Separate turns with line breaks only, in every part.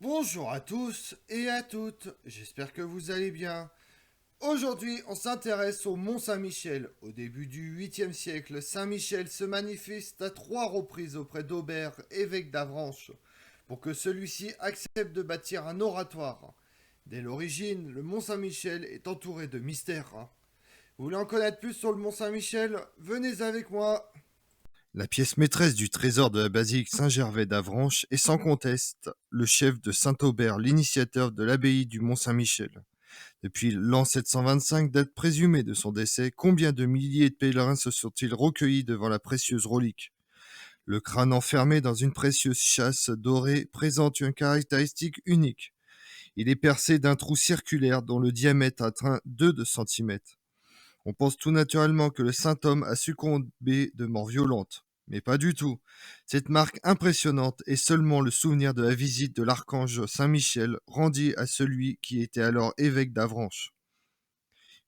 Bonjour à tous et à toutes, j'espère que vous allez bien. Aujourd'hui, on s'intéresse au Mont Saint-Michel. Au début du 8e siècle, Saint-Michel se manifeste à 3 reprises auprès d'Aubert, évêque d'Avranches, pour que celui-ci accepte de bâtir un oratoire. Dès l'origine, le Mont Saint-Michel est entouré de mystères. Vous voulez en connaître plus sur le Mont Saint-Michel? Venez avec moi. La pièce maîtresse du trésor de la basilique Saint-Gervais d'Avranches est sans conteste le chef de Saint-Aubert, l'initiateur de l'abbaye du Mont-Saint-Michel. Depuis l'an 725, date présumée de son décès, combien de milliers de pèlerins se sont-ils recueillis devant la précieuse relique? Le crâne enfermé dans une précieuse châsse dorée présente une caractéristique unique. Il est percé d'un trou circulaire dont le diamètre atteint 2 centimètres. On pense tout naturellement que le saint homme a succombé de mort violente. Mais pas du tout. Cette marque impressionnante est seulement le souvenir de la visite de l'archange Saint-Michel rendue à celui qui était alors évêque d'Avranches.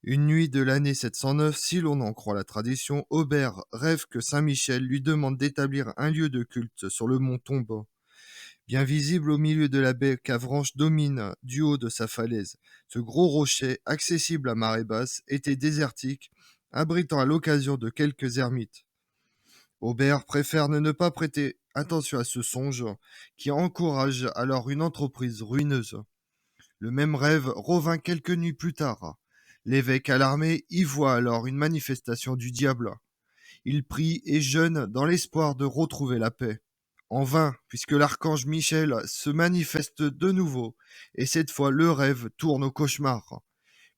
Une nuit de l'année 709, si l'on en croit la tradition, Aubert rêve que Saint-Michel lui demande d'établir un lieu de culte sur le mont Tombeau, bien visible au milieu de la baie qu'Avranches domine du haut de sa falaise. Ce gros rocher, accessible à marée basse, était désertique, abritant à l'occasion de quelques ermites. Aubert préfère ne pas prêter attention à ce songe, qui encourage alors une entreprise ruineuse. Le même rêve revint quelques nuits plus tard. L'évêque alarmé y voit alors une manifestation du diable. Il prie et jeûne dans l'espoir de retrouver la paix. En vain, puisque l'archange Michel se manifeste de nouveau, et cette fois le rêve tourne au cauchemar.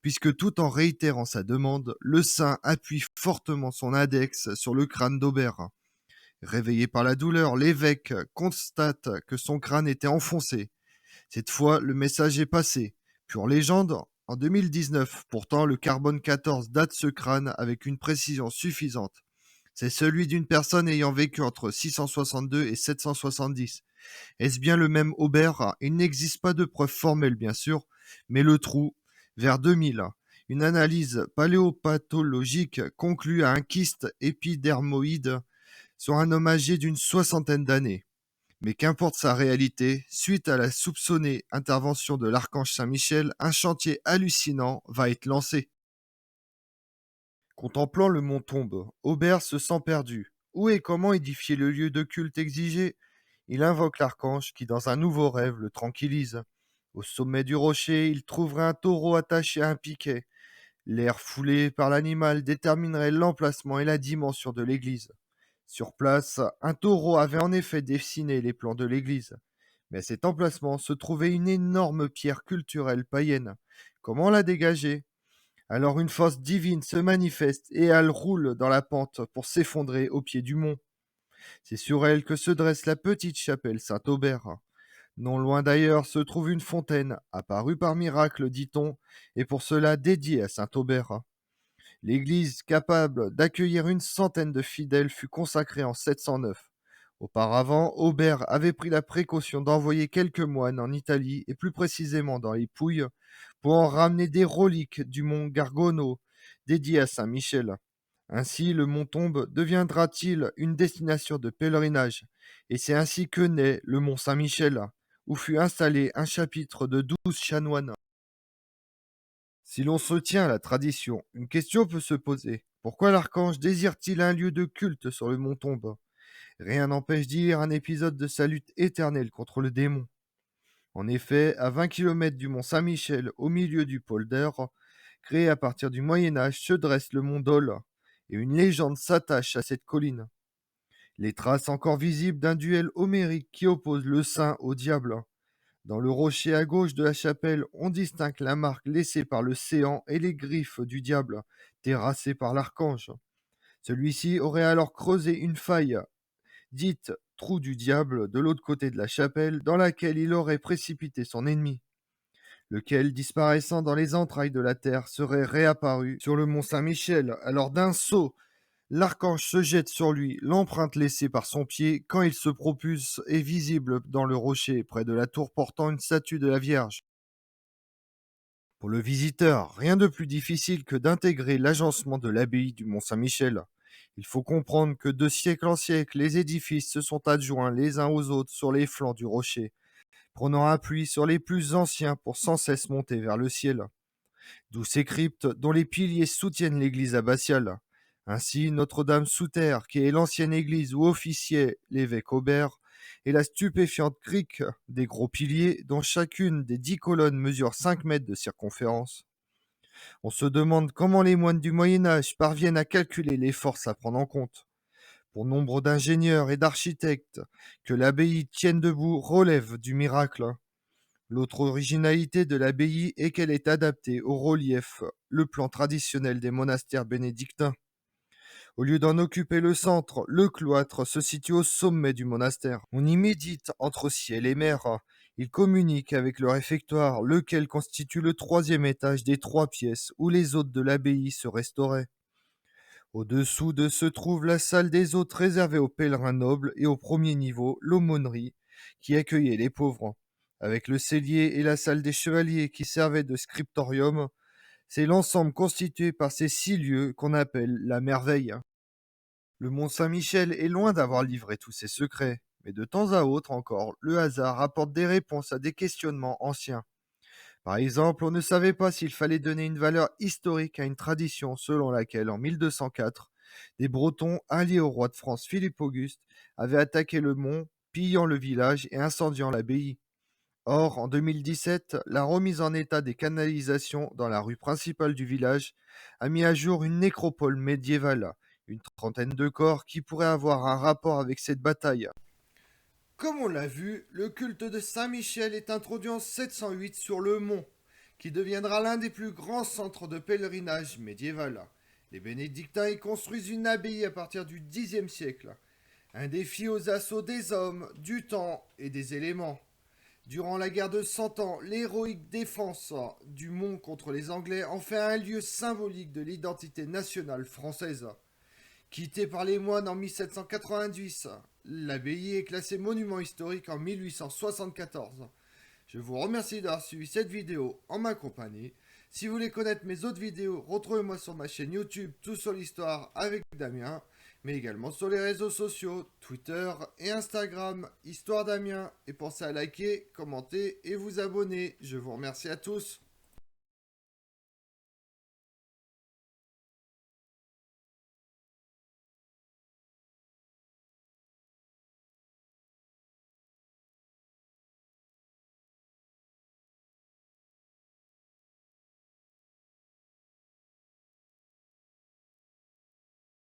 Puisque tout en réitérant sa demande, le saint appuie fortement son index sur le crâne d'Aubert. Réveillé par la douleur, l'évêque constate que son crâne était enfoncé. Cette fois, le message est passé. Pure légende, en 2019, pourtant, le carbone 14 date ce crâne avec une précision suffisante. C'est celui d'une personne ayant vécu entre 662 et 770. Est-ce bien le même Aubert? Il n'existe pas de preuve formelle, bien sûr, mais le trou, vers 2000, une analyse paléopathologique conclut à un kyste épidermoïde sur un homme âgé d'une soixantaine d'années. Mais qu'importe sa réalité, suite à la soupçonnée intervention de l'archange Saint-Michel, un chantier hallucinant va être lancé. Contemplant le mont Tombe, Aubert se sent perdu. Où et comment édifier le lieu de culte exigé? Il invoque l'archange qui, dans un nouveau rêve, le tranquillise. Au sommet du rocher, il trouverait un taureau attaché à un piquet. L'air foulé par l'animal déterminerait l'emplacement et la dimension de l'église. Sur place, un taureau avait en effet dessiné les plans de l'église. Mais à cet emplacement se trouvait une énorme pierre culturelle païenne. Comment la dégager? Alors une force divine se manifeste et elle roule dans la pente pour s'effondrer au pied du mont. C'est sur elle que se dresse la petite chapelle Saint-Aubert. Non loin d'ailleurs se trouve une fontaine, apparue par miracle, dit-on, et pour cela dédiée à Saint-Aubert. L'église, capable d'accueillir une centaine de fidèles, fut consacrée en 709. Auparavant, Aubert avait pris la précaution d'envoyer quelques moines en Italie, et plus précisément dans les Pouilles, pour en ramener des reliques du mont Gargano, dédié à Saint Michel. Ainsi, le mont Tombe deviendra-t-il une destination de pèlerinage, et c'est ainsi que naît le mont Saint-Michel, où fut installé un chapitre de 12 chanoines. Si l'on se tient à la tradition, une question peut se poser. Pourquoi l'archange désire-t-il un lieu de culte sur le mont Tombe? Rien n'empêche d'y lire un épisode de sa lutte éternelle contre le démon. En effet, à 20 kilomètres du mont Saint-Michel, au milieu du polder, créé à partir du Moyen Âge, se dresse le mont Dol, et une légende s'attache à cette colline. Les traces encore visibles d'un duel homérique qui oppose le saint au diable. Dans le rocher à gauche de la chapelle, on distingue la marque laissée par le séant et les griffes du diable, terrassées par l'archange. Celui-ci aurait alors creusé une faille, dite trou du diable, de l'autre côté de la chapelle, dans laquelle il aurait précipité son ennemi, lequel, disparaissant dans les entrailles de la terre, serait réapparu sur le mont Saint-Michel. Alors d'un saut, l'archange se jette sur lui, l'empreinte laissée par son pied quand il se propulse est visible dans le rocher, près de la tour portant une statue de la Vierge. Pour le visiteur, rien de plus difficile que d'intégrer l'agencement de l'abbaye du Mont-Saint-Michel. Il faut comprendre que de siècle en siècle, les édifices se sont adjoints les uns aux autres sur les flancs du rocher. prenant appui sur les plus anciens pour sans cesse monter vers le ciel. D'où ces cryptes dont les piliers soutiennent l'église abbatiale. Ainsi, Notre-Dame sous terre, qui est l'ancienne église où officiait l'évêque Aubert, et la stupéfiante crique des gros piliers dont chacune des 10 colonnes mesure 5 mètres de circonférence. On se demande comment les moines du Moyen Âge parviennent à calculer les forces à prendre en compte. Pour nombre d'ingénieurs et d'architectes, que l'abbaye tienne debout relève du miracle. L'autre originalité de l'abbaye est qu'elle est adaptée au relief, le plan traditionnel des monastères bénédictins. Au lieu d'en occuper le centre, le cloître se situe au sommet du monastère. On y médite entre ciel et mer. Il communique avec le réfectoire, lequel constitue le troisième étage des 3 pièces où les hôtes de l'abbaye se restauraient. Au-dessous de se trouve la salle des hôtes réservée aux pèlerins nobles et au premier niveau, l'aumônerie, qui accueillait les pauvres. Avec le cellier et la salle des chevaliers qui servaient de scriptorium, c'est l'ensemble constitué par ces 6 lieux qu'on appelle la merveille. Le Mont Saint-Michel est loin d'avoir livré tous ses secrets, mais de temps à autre encore, le hasard apporte des réponses à des questionnements anciens. Par exemple, on ne savait pas s'il fallait donner une valeur historique à une tradition selon laquelle, en 1204, des Bretons alliés au roi de France Philippe Auguste avaient attaqué le mont, pillant le village et incendiant l'abbaye. Or, en 2017, la remise en état des canalisations dans la rue principale du village a mis à jour une nécropole médiévale, une trentaine de corps qui pourraient avoir un rapport avec cette bataille. Comme on l'a vu, le culte de Saint-Michel est introduit en 708 sur le mont, qui deviendra l'un des plus grands centres de pèlerinage médiéval. Les bénédictins y construisent une abbaye à partir du Xe siècle, un défi aux assauts des hommes, du temps et des éléments. Durant la guerre de Cent Ans, l'héroïque défense du mont contre les Anglais en fait un lieu symbolique de l'identité nationale française. Quittée par les moines en 1790, l'abbaye est classée monument historique en 1874. Je vous remercie d'avoir suivi cette vidéo en ma compagnie. Si vous voulez connaître mes autres vidéos, retrouvez-moi sur ma chaîne YouTube Tout sur l'Histoire avec Damien, mais également sur les réseaux sociaux, Twitter et Instagram, Histoire Damien. Et pensez à liker, commenter et vous abonner. Je vous remercie à tous.